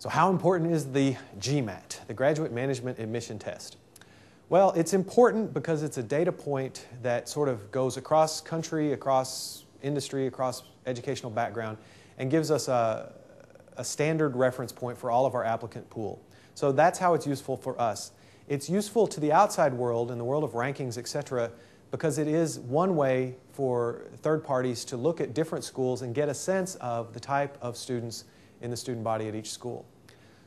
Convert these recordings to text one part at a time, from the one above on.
So how important is the GMAT, the Graduate Management Admission Test? Well, it's important because it's a data point that sort of goes across country, across industry, across educational background, and gives us a standard reference point for all of our applicant pool. So that's how it's useful for us. It's useful to the outside world, in the world of rankings, etc., because it is one way for third parties to look at different schools and get a sense of the type of students in the student body at each school.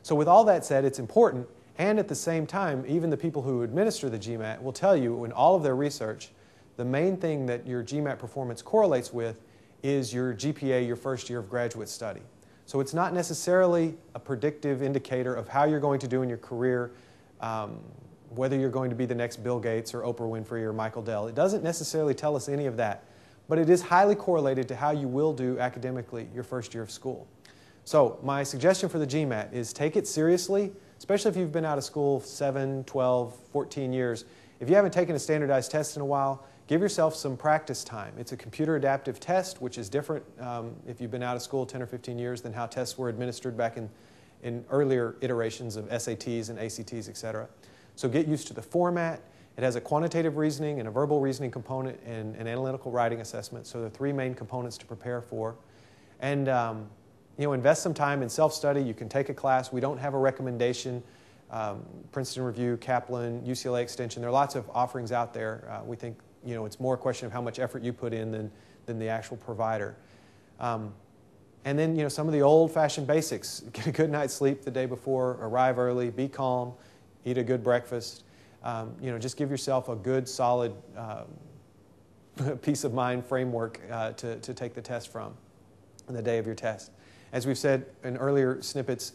So with all that said, it's important, and at the same time, even the people who administer the GMAT will tell you in all of their research, the main thing that your GMAT performance correlates with is your GPA your first year of graduate study. So it's not necessarily a predictive indicator of how you're going to do in your career, whether you're going to be the next Bill Gates or Oprah Winfrey or Michael Dell. It doesn't necessarily tell us any of that, but it is highly correlated to how you will do academically your first year of school. So my suggestion for the GMAT is take it seriously, especially if you've been out of school 7, 12, 14 years. If you haven't taken a standardized test in a while, give yourself some practice time. It's a computer adaptive test, which is different if you've been out of school 10 or 15 years than how tests were administered back in earlier iterations of SATs and ACTs, etc. So get used to the format. It has a quantitative reasoning and a verbal reasoning component and an analytical writing assessment. So there are three main components to prepare for. And invest some time in self-study. You can take a class. We don't have a recommendation. Princeton Review, Kaplan, UCLA Extension. There are lots of offerings out there. We think it's more a question of how much effort you put in than the actual provider. And then some of the old-fashioned basics. Get a good night's sleep the day before. Arrive early. Be calm. Eat a good breakfast. Just give yourself a good, solid peace of mind framework to take the test from on the day of your test. As we've said in earlier snippets,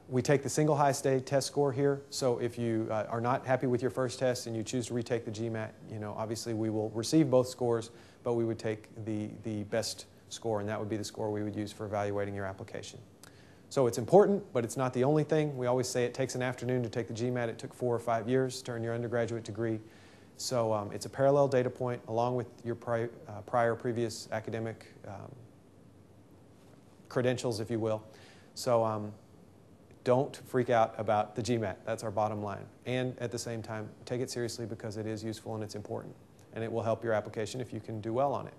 we take the single highest day test score here. So if you are not happy with your first test and you choose to retake the GMAT, obviously we will receive both scores, but we would take the best score, and that would be the score we would use for evaluating your application. So it's important, but it's not the only thing. We always say it takes an afternoon to take the GMAT. It took 4 or 5 years to earn your undergraduate degree. So it's a parallel data point along with your previous academic credentials, if you will. So don't freak out about the GMAT. That's our bottom line. And at the same time, take it seriously because it is useful and it's important. And it will help your application if you can do well on it.